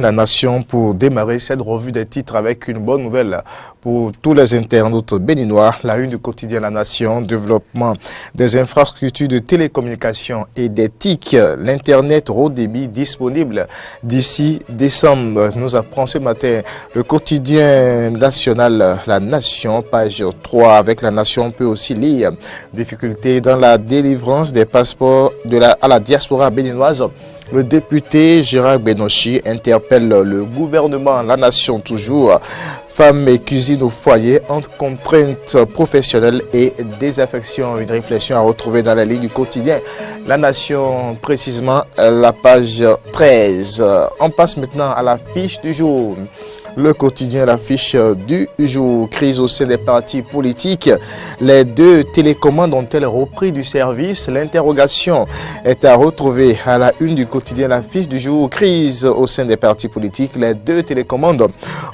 La Nation pour démarrer cette revue des titres avec une bonne nouvelle pour tous les internautes béninois. La une du quotidien La Nation, développement des infrastructures de télécommunications et des TIC, l'Internet haut débit disponible d'ici décembre. Nous apprend ce matin le quotidien national La Nation, page 3. Avec La Nation, on peut aussi lire difficultés dans la délivrance des passeports à la diaspora béninoise. Le député Gérard Benochi interpelle le gouvernement, La Nation toujours, femmes et cuisine au foyer entre contraintes professionnelles et désaffection. Une réflexion à retrouver dans la ligne du quotidien. La Nation, précisément la page 13. On passe maintenant à la fiche du jour. Le quotidien, l'affiche du jour, crise au sein des partis politiques. Les deux télécommandes ont-elles repris du service? L'interrogation est à retrouver à la une du quotidien, l'affiche du jour, crise au sein des partis politiques. Les deux télécommandes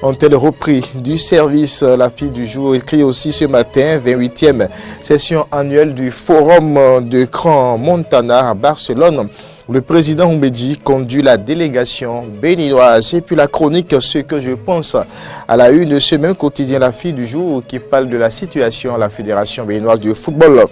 ont-elles repris du service? L'affiche du jour écrit aussi ce matin, 28e session annuelle du Forum de Crans Montana à Barcelone. Le président Oumbédi conduit la délégation béninoise. Et puis la chronique, ce que je pense, à la une de ce même quotidien, la fille du jour, qui parle de la situation à la Fédération béninoise de football.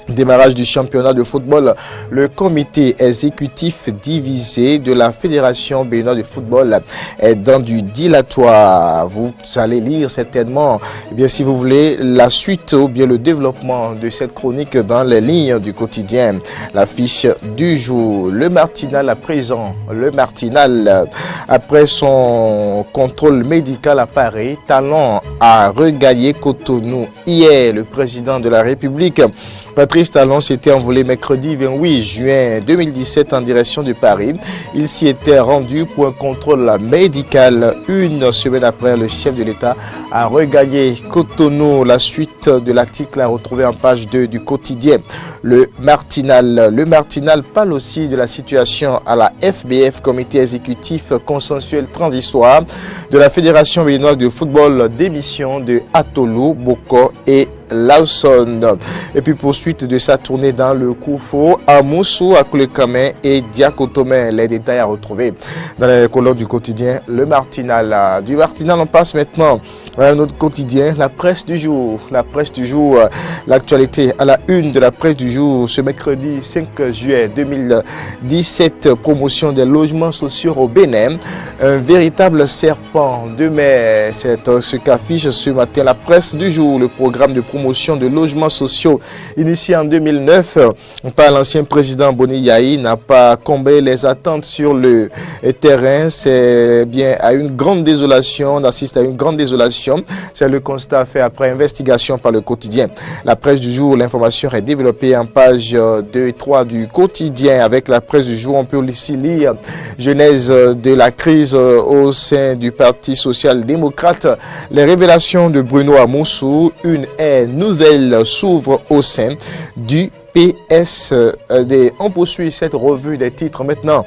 Démarrage du championnat de football, le comité exécutif divisé de la Fédération béninoise de football est dans du dilatoire. Vous allez lire certainement, eh bien, si vous voulez, la suite ou bien le développement de cette chronique dans les lignes du quotidien. L'affiche du jour, le Martinal à présent. Le Martinal, après son contrôle médical à Paris, Talon a regagné Cotonou hier. Le président de la République, Patrice Talon, s'était envolé mercredi 28 juin 2017 en direction de Paris. Il s'y était rendu pour un contrôle médical. Une semaine après, le chef de l'État a regagné Cotonou. La suite de l'article à retrouver en page 2 du quotidien. Le Martinal parle aussi de la situation à la FBF, comité exécutif consensuel transitoire de la Fédération béninoise de football, démission de Atolou, Boko et Lawson. Et puis poursuite de sa tournée dans le Koufo, à Moussou, à Koulekame et Diakotome. Les détails à retrouver dans les colonnes du quotidien Le Martinal. Du Martinal, on passe maintenant à un autre quotidien, la presse du jour. La presse du jour, l'actualité à la une de la presse du jour ce mercredi 5 juillet 2017, promotion des logements sociaux au Bénin. Un véritable serpent de mer, c'est ce qu'affiche ce matin la presse du jour, le programme de promotion de logements sociaux initié en 2009 par l'ancien président Boni Yahi n'a pas comblé les attentes sur le terrain. C'est bien à une grande désolation, on assiste à une grande désolation. C'est le constat fait après investigation par le quotidien. La presse du jour, l'information est développée en page 2 et 3 du quotidien. Avec la presse du jour, on peut aussi lire genèse de la crise au sein du Parti social-démocrate. Les révélations de Bruno Amoussou, une ère nouvelle s'ouvre au sein du PSD. On poursuit cette revue des titres maintenant.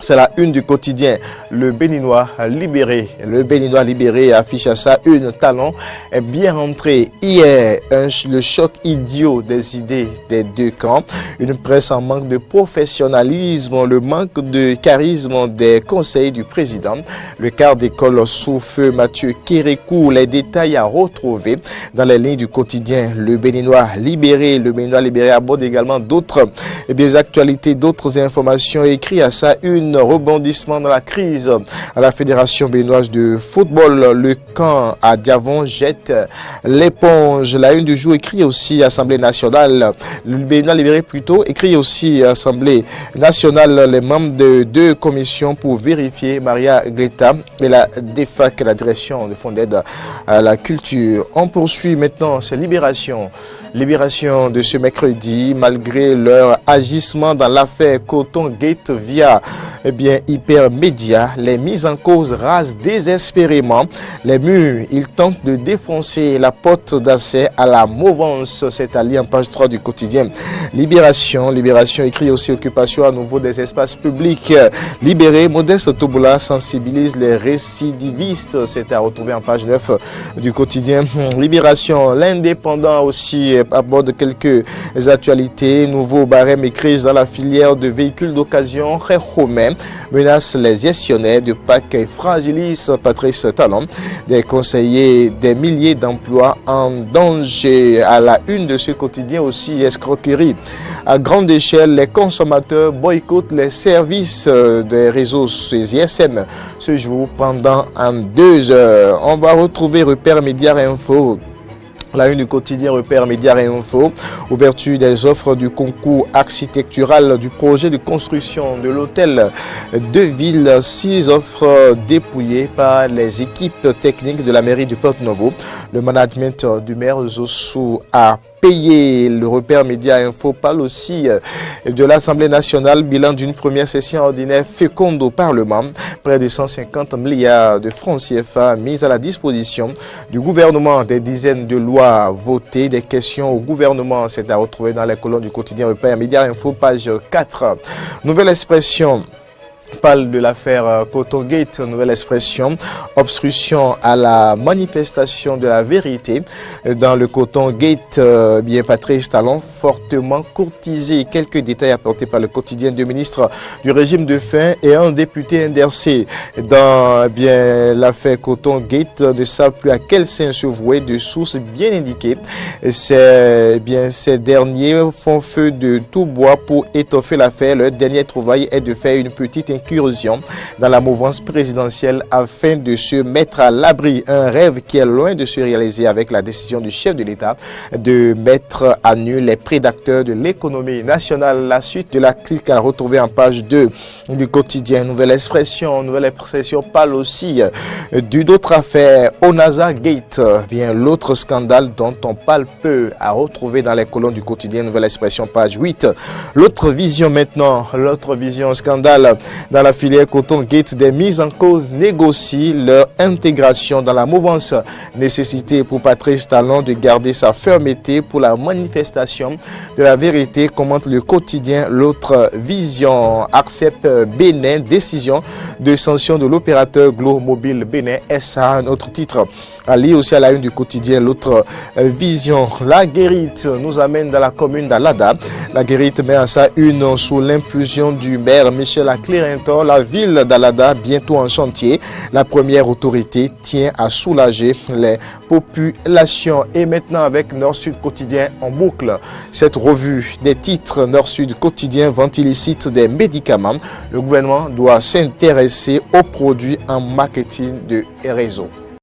C'est la une du quotidien. Le Béninois libéré. Le Béninois libéré affiche à sa une. Talon est bien rentré hier. Le choc idiot des idées des deux camps. Une presse en manque de professionnalisme. Le manque de charisme des conseils du président. Le quart d'école sous feu Mathieu Kérékou. Les détails à retrouver dans les lignes du quotidien. Le Béninois libéré. Le Béninois libéré aborde également d'autres actualités, d'autres informations écrites à sa une. Rebondissement dans la crise à la Fédération béninoise de football. Le camp à Diavon jette l'éponge. La une du jour écrit aussi Assemblée nationale. Le Béninois libéré plutôt écrit aussi Assemblée nationale. Les membres de deux commissions pour vérifier Maria Gleta et la DEFAC, la direction de fonds d'aide à la culture. On poursuit maintenant ces libérations. Libération de ce mercredi malgré leur agissement dans l'affaire Coton Gate via Hypermédia, les mises en cause rasent désespérément les murs. Ils tentent de défoncer la porte d'accès à la mouvance. C'est à lire en page 3 du quotidien. Libération écrit aussi occupation à nouveau des espaces publics. Libéré, Modeste Tobola sensibilise les récidivistes. C'est à retrouver en page 9 du quotidien. Libération, l'indépendant aussi aborde quelques actualités. Nouveau barème et crise dans la filière de véhicules d'occasion. Réhomé Bénin menace les gestionnaires de PAC et fragilise Patrice Talon. Des conseillers, des milliers d'emplois en danger. À la une de ce quotidien aussi, escroquerie. À grande échelle, les consommateurs boycottent les services des réseaux GSM ce jour pendant 2 heures. On va retrouver Repère Média Info. La une du quotidien Repère Média et Info, ouverture des offres du concours architectural du projet de construction de l'hôtel de ville. 6 offres dépouillées par les équipes techniques de la mairie de Porto-Novo. Le management du maire Zossou a payé. Le Repère Média Info parle aussi de l'Assemblée nationale, bilan d'une première session ordinaire féconde au Parlement. Près de 150 milliards de francs CFA mis à la disposition du gouvernement, des dizaines de lois votées, des questions au gouvernement. C'est à retrouver dans les colonnes du quotidien Repère Média Info, page 4. Nouvelle expression. Parle de l'affaire Coton Gate, nouvelle expression, obstruction à la manifestation de la vérité. Dans le Coton Gate, bien Patrice Talon, fortement courtisé. Quelques détails apportés par le quotidien du ministre du régime de faim et un député NDRC. Dans bien l'affaire Coton Gate, ne savent plus à quel sein se vouer, de sources bien indiquées. Ces derniers font feu de tout bois pour étoffer l'affaire. Leur dernière trouvaille est de faire une petite incursion dans la mouvance présidentielle afin de se mettre à l'abri. Un rêve qui est loin de se réaliser avec la décision du chef de l'État de mettre à nu les prédateurs de l'économie nationale. La suite de la clique à retrouver en page 2 du quotidien. Nouvelle expression parle aussi d'une autre affaire, Onaza Gate. Bien l'autre scandale dont on parle peu à retrouver dans les colonnes du quotidien. Nouvelle expression, page 8. L'autre vision maintenant, l'autre vision scandale. Dans la filière Coton Gate, des mises en cause négocient leur intégration dans la mouvance. Nécessité pour Patrice Talon de garder sa fermeté pour la manifestation de la vérité, commente le quotidien. L'autre vision. Accepte Bénin, décision de sanction de l'opérateur Glo Mobile Bénin SA, un autre titre. À lire aussi à la une du quotidien. L'autre vision. La Guérite nous amène dans la commune d'Alada. La Guérite met à sa une sous l'impulsion du maire Michel Aclérintor. La ville d'Alada bientôt en chantier. La première autorité tient à soulager les populations. Et maintenant avec Nord-Sud Quotidien en boucle. Cette revue des titres Nord-Sud Quotidien, vente illicite des médicaments. Le gouvernement doit s'intéresser aux produits en marketing de réseau.